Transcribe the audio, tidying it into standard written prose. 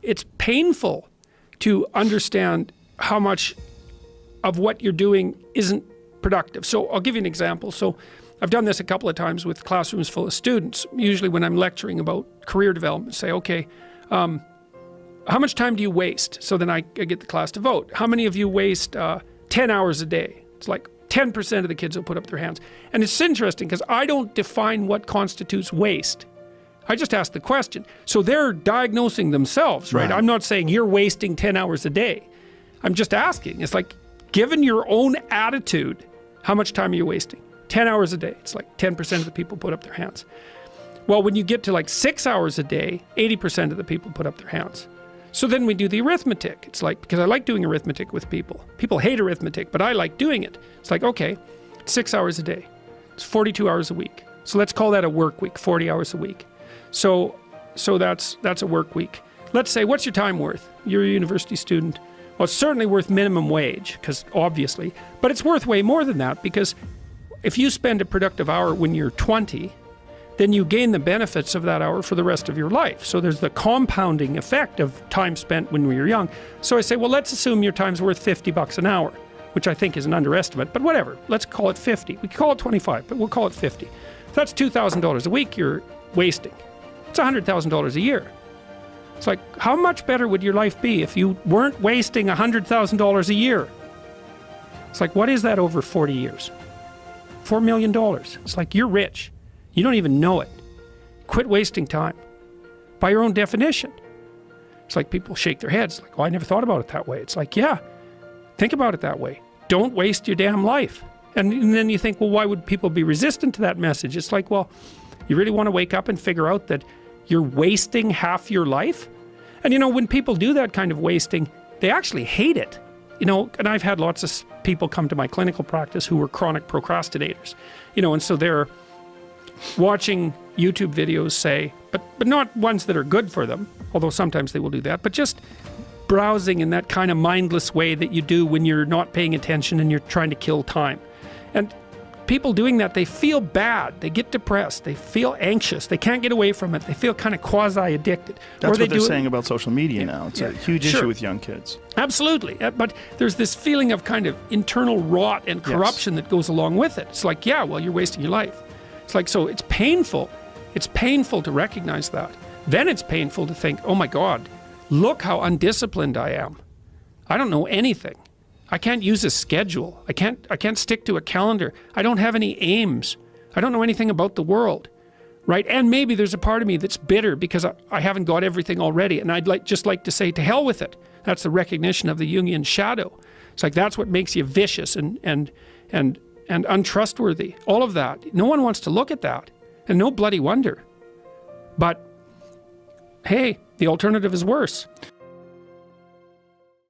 it's painful to understand how much of what you're doing isn't productive. So I'll give you an example. So I've done this a couple of times with classrooms full of students. Usually when I'm lecturing about career development, say, okay, how much time do you waste? So then I get the class to vote. How many of you waste 10 hours a day? It's like 10% of the kids will put up their hands. And it's interesting because I don't define what constitutes waste. I just ask the question. So they're diagnosing themselves, right? I'm not saying you're wasting 10 hours a day. I'm just asking. It's like, given your own attitude, how much time are you wasting? 10 hours a day. It's like 10% of the people put up their hands. Well, when you get to like 6 hours a day, 80% of the people put up their hands. So then we do the arithmetic. It's like, because I like doing arithmetic with people. People hate arithmetic, but I like doing it. It's like, okay, 6 hours a day. It's 42 hours a week. So let's call that a work week, 40 hours a week. So that's a work week. Let's say, what's your time worth? You're a university student. Well, it's certainly worth minimum wage, because obviously, but it's worth way more than that, because if you spend a productive hour when you're 20, then you gain the benefits of that hour for the rest of your life. So there's the compounding effect of time spent when we were young. So I say, well, let's assume your time's worth $50 an hour, which I think is an underestimate, but whatever. Let's call it 50. We can call it 25, but we'll call it 50. That's $2,000 a week you're wasting. It's $100,000 a year. It's like, how much better would your life be if you weren't wasting $100,000 a year? It's like, what is that over 40 years? $4 million. It's like, you're rich. You don't even know it. Quit wasting time. By your own definition. It's like people shake their heads, like, oh, I never thought about it that way. It's like, yeah, think about it that way. Don't waste your damn life. And then you think, well, why would people be resistant to that message? It's like, well, you really want to wake up and figure out that you're wasting half your life? And you know, when people do that kind of wasting, they actually hate it. You know, and I've had lots of people come to my clinical practice who were chronic procrastinators. You know, and so they're watching YouTube videos, say, but not ones that are good for them, although sometimes they will do that, but just browsing in that kind of mindless way that you do when you're not paying attention and you're trying to kill time. And people doing that, they feel bad, they get depressed, they feel anxious, they can't get away from it, they feel kind of quasi-addicted. That's what they're saying about social media now. It's a huge issue with young kids. Absolutely, but there's this feeling of kind of internal rot and corruption that goes along with it. It's like, yeah, well, you're wasting your life. It's like, so it's painful. It's painful to recognize that. Then it's painful to think, oh my God, look how undisciplined I am. I don't know anything. I can't use a schedule. I can't stick to a calendar. I don't have any aims. I don't know anything about the world, right? And maybe there's a part of me that's bitter because I haven't got everything already, and I'd just like to say, to hell with it. That's the recognition of the Jungian shadow. It's like, that's what makes you vicious and untrustworthy. All of that. No one wants to look at that, and no bloody wonder. But hey, the alternative is worse.